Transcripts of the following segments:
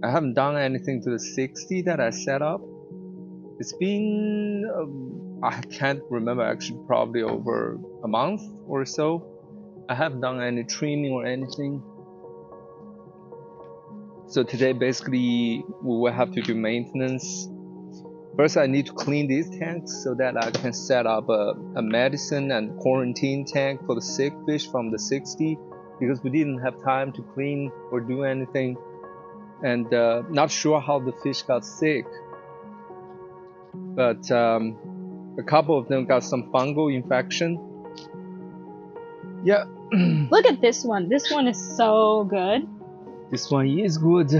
I haven't done anything to the 60 that I set up. It's been, I can't remember actually, probably over a month or so. I haven't done any trimming or anything. So today basically we will have to do maintenance. First I need to clean these tanks so that I can set up a medicine and quarantine tank for the sick fish from the 60, because we didn't have time to clean or do anything, and not sure how the fish got sick, but a couple of them got some fungal infection. Yeah. Look at this one. This one is so good. This one is good.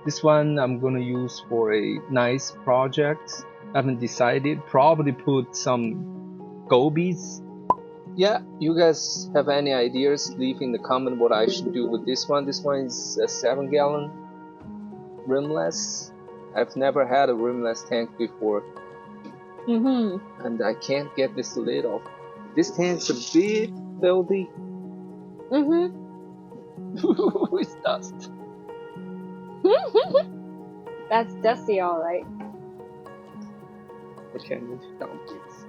This one I'm gonna use for a nice project. I haven't decided. Probably put some gobies. Yeah, you guys have any ideas? Leave in the comment what I should do with this one. This one is a 7-gallon rimless. I've never had a rimless tank before. And I can't get this lid off. This tank's a bit filthy. It's dust. That's dusty, all right. Okay, I need to dump this.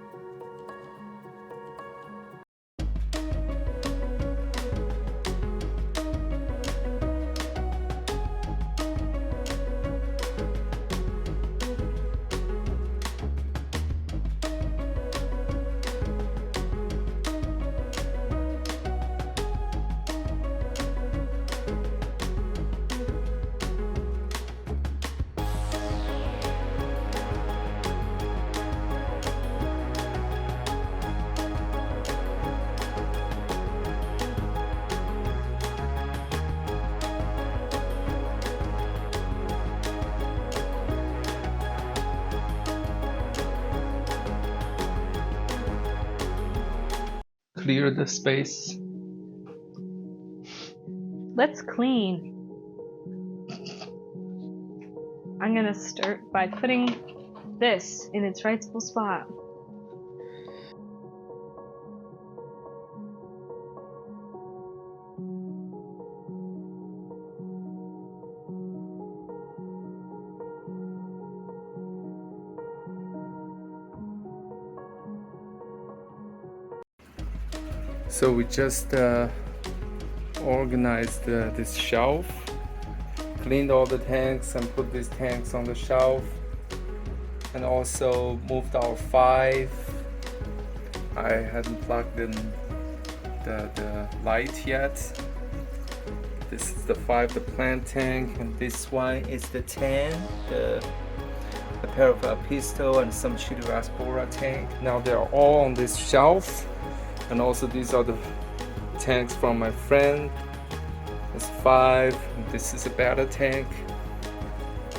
Clear the space. Let's clean. I'm gonna start by putting this in its rightful spot. So we just organized this shelf, cleaned all the tanks and put these tanks on the shelf, and also moved our 5. I hadn't plugged in the light yet. This is the 5, the plant tank, and this one is the 10, a pair of pistol and some Chili-Raspora tank. Now they're all on this shelf. And also these are the tanks from my friend. It's 5. This is a better tank.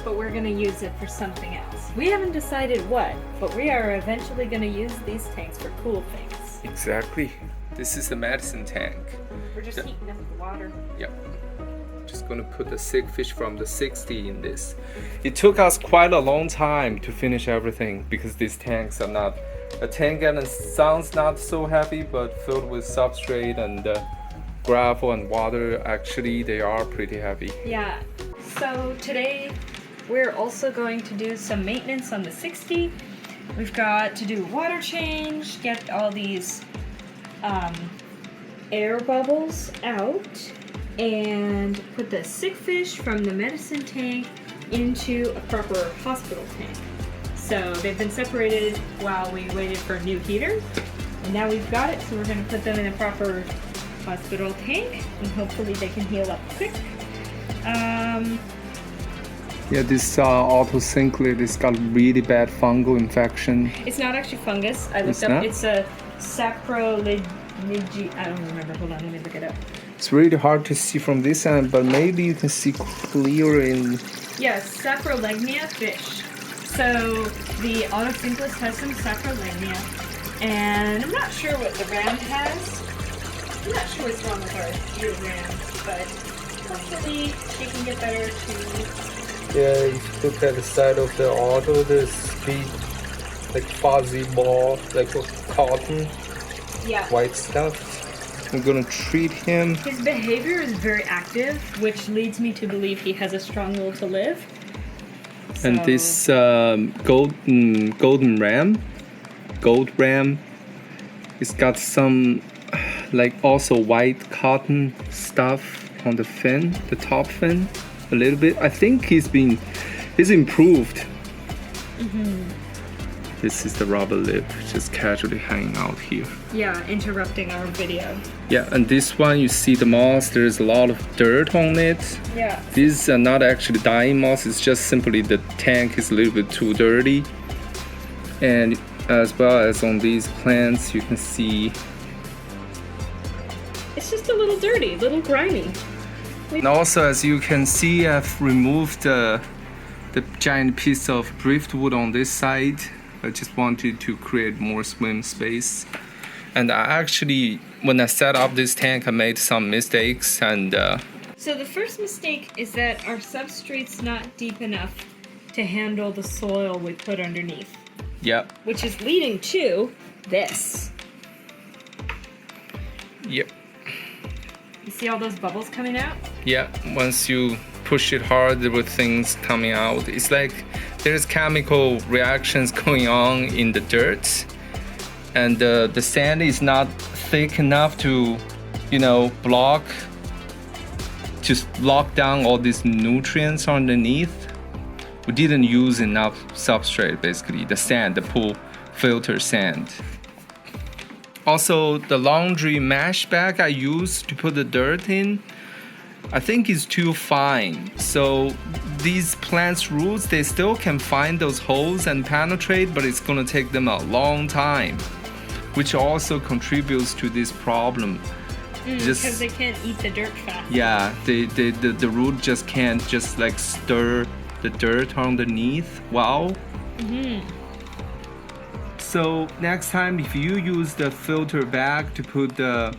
But we're gonna use it for something else. We haven't decided what, but we are eventually gonna use these tanks for cool things. Exactly. This is the medicine tank. We're just heating up the water. Yep. Just gonna put the sick fish from the 60 in this. It took us quite a long time to finish everything because these tanks are not. A 10-gallon sounds not so heavy, but filled with substrate and gravel and water, actually they are pretty heavy. Yeah. So today we're also going to do some maintenance on the 60. We've got to do water change, get all these air bubbles out, and put the sick fish from the medicine tank into a proper hospital tank. So they've been separated while we waited for a new heater, and now we've got it, so we're going to put them in a proper hospital tank, and hopefully they can heal up quick. Yeah, this auto sink lid has got really bad fungal infection. It's not actually fungus. I looked up. It's a saproligi. I don't remember. Hold on, let me look it up. It's really hard to see from this end, but maybe you can see clear in. Yeah, saprolegnia fish. So the autosynclus has some saprolegnia, and I'm not sure what the ram has. I'm not sure what's wrong with our dear ram, but hopefully she can get better too. Yeah, if you look at the side of the auto, there's big, like fuzzy ball, like cotton, Yeah. white stuff. I'm gonna treat him. His behavior is very active, which leads me to believe he has a strong will to live. And So- this gold ram, it's got some like also white cotton stuff on the fin, the top fin, a little bit. I think he's improved. This is the rubber lip, just casually hanging out here. Yeah, interrupting our video. Yeah, and this one you see the moss, there's a lot of dirt on it. Yeah. These are not actually dying moss, it's just simply the tank is a little bit too dirty. And as well as on these plants, you can see. It's just a little dirty, a little grimy. And also, as you can see, I've removed the giant piece of driftwood on this side. I just wanted to create more swim space. And I actually, when I set up this tank, I made some mistakes. And So the first mistake is that our substrate's not deep enough to handle the soil we put underneath, yep, which is leading to this. yep. You see all those bubbles coming out? Yeah, once you push it hard, there were things coming out. It's like there's chemical reactions going on in the dirt, and the sand is not thick enough to, lock down all these nutrients underneath. We didn't use enough substrate, basically, the sand, the pool filter sand. Also, the laundry mesh bag I used to put the dirt in, I think is too fine. So these plants' roots, they still can find those holes and penetrate, but it's gonna take them a long time, which also contributes to this problem. Because they can't eat the dirt fast. Yeah, the root just can't like stir the dirt underneath. Wow. So next time, if you use the filter bag to put the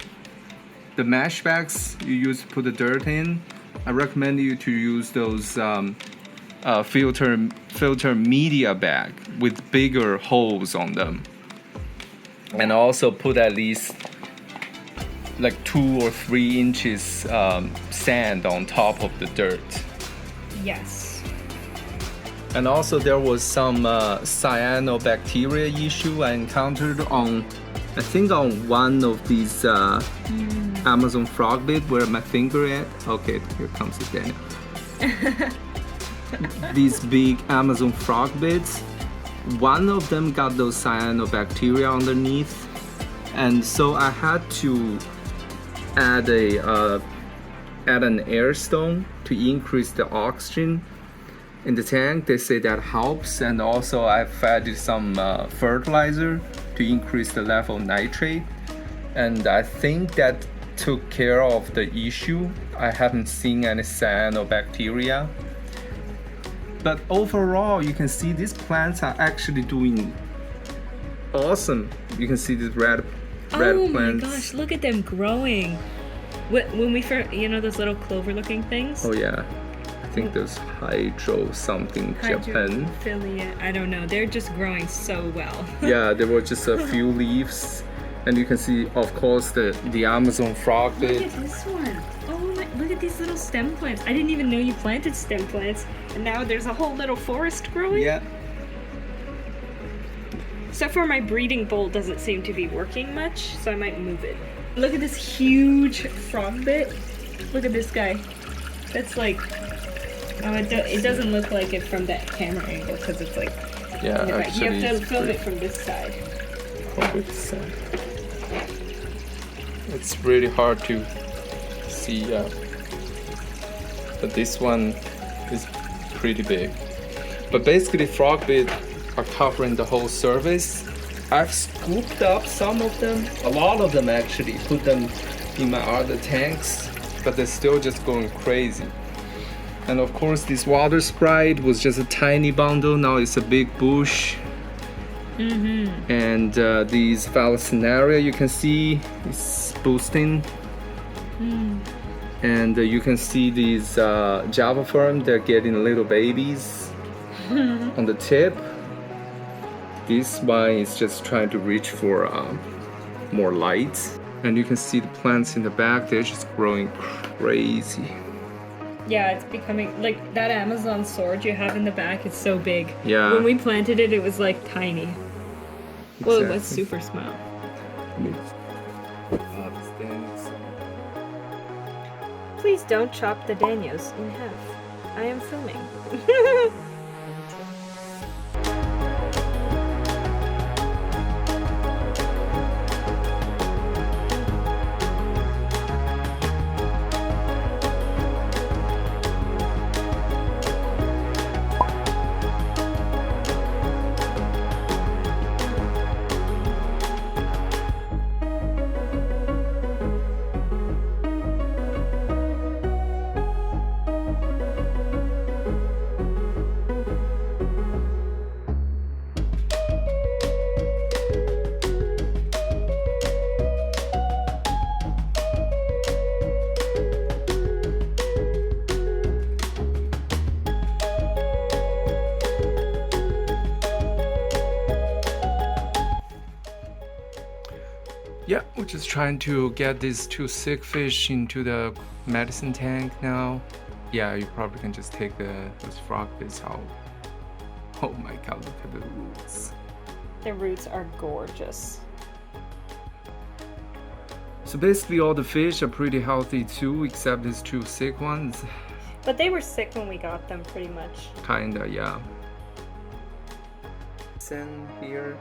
mesh bags you use to put the dirt in, I recommend you to use those filter media bag with bigger holes on them, and also put at least like 2 or 3 inches sand on top of the dirt. Yes. And also there was some cyanobacteria issue I encountered on, I think on one of these Amazon frog bit where my finger at. Okay, here comes it Daniel. These big Amazon frog bits, one of them got those cyanobacteria underneath, and so I had to add an air stone to increase the oxygen in the tank. They say that helps, and also I've added some fertilizer to increase the level of nitrate, and I think that took care of the issue. I haven't seen any cyanobacteria, but overall you can see these plants are actually doing awesome. You can see these red Oh plants. my gosh, look at them growing. When we first, those little clover looking things? Oh yeah, I think there's hydro something Japan. Hydrophilia, I don't know. They're just growing so well. Yeah, there were just a few leaves, and you can see, of course, the Amazon frog Look bit. at this one. Oh my, look at these little stem plants. I didn't even know you planted stem plants, and now there's a whole little forest growing. Yeah. So far my breeding bowl doesn't seem to be working much, so I might move it. Look at this huge frog bit. Look at this guy. That's like, it doesn't look like it from that camera angle because it's like, Yeah, in the back. actually, You have to it's film pretty- it from this side. It's really hard to see, but this one is pretty big. But basically, frog bit are covering the whole surface. I've scooped up some of them, a lot of them actually, put them in my other tanks, but they're still just going crazy. And of course, this water sprite was just a tiny bundle, now it's a big bush. And these Vallisneria, you can see, is boosting. And you can see these Java firm, they're getting little babies on the tip. This one is just trying to reach for more light. And you can see the plants in the back, they're just growing crazy. Yeah, it's becoming like that Amazon sword you have in the back is so big. Yeah. When we planted it, it was like tiny. Exactly. Well, it was super small. Please don't chop the Danios in half. I am filming. Yeah, we're just trying to get these 2 sick fish into the medicine tank now. Yeah, you probably can just take those frog bits out. Oh my god, look at the roots. The roots are gorgeous. So basically all the fish are pretty healthy too, except these 2 sick ones. But they were sick when we got them, pretty much. Kinda, yeah. Here,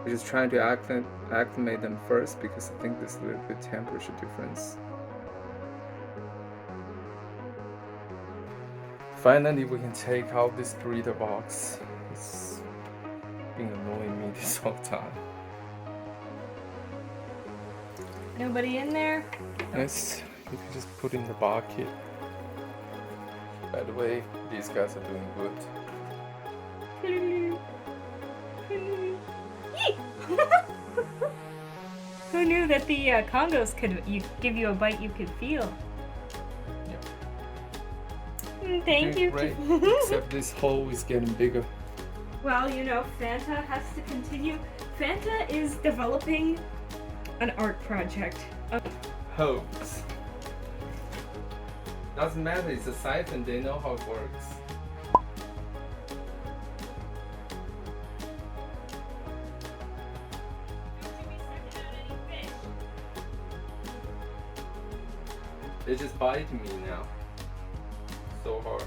we're just trying to acclimate them first because I think there's a little bit temperature difference. Finally, we can take out this breeder box. It's been annoying me this whole time. Nobody in there? Yes, you can just put in the bucket. By the way, these guys are doing good. Who knew that the Congos could give you a bite you could feel? Yeah. Thank you. Great. Except this hole is getting bigger. Well, you know, Fanta has to continue. Fanta is developing an art project. Hose. Doesn't matter, it's a siphon, they know how it works. They're just biting me now. So hard.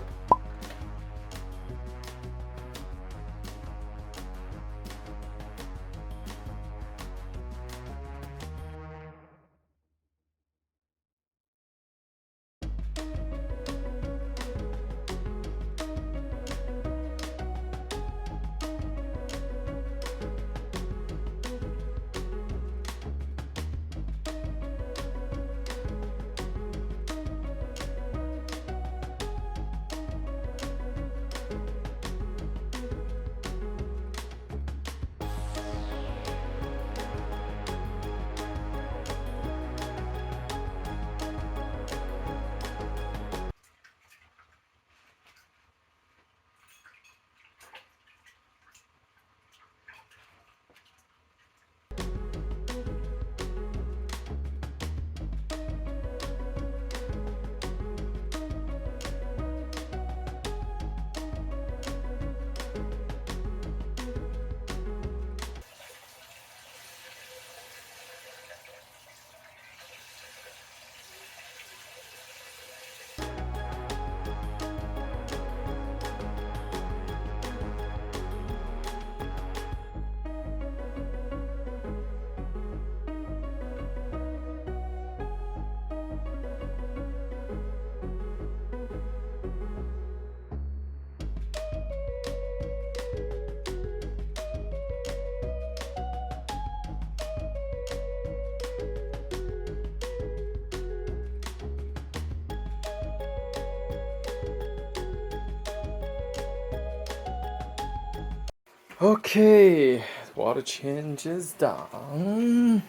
Okay, water change is done.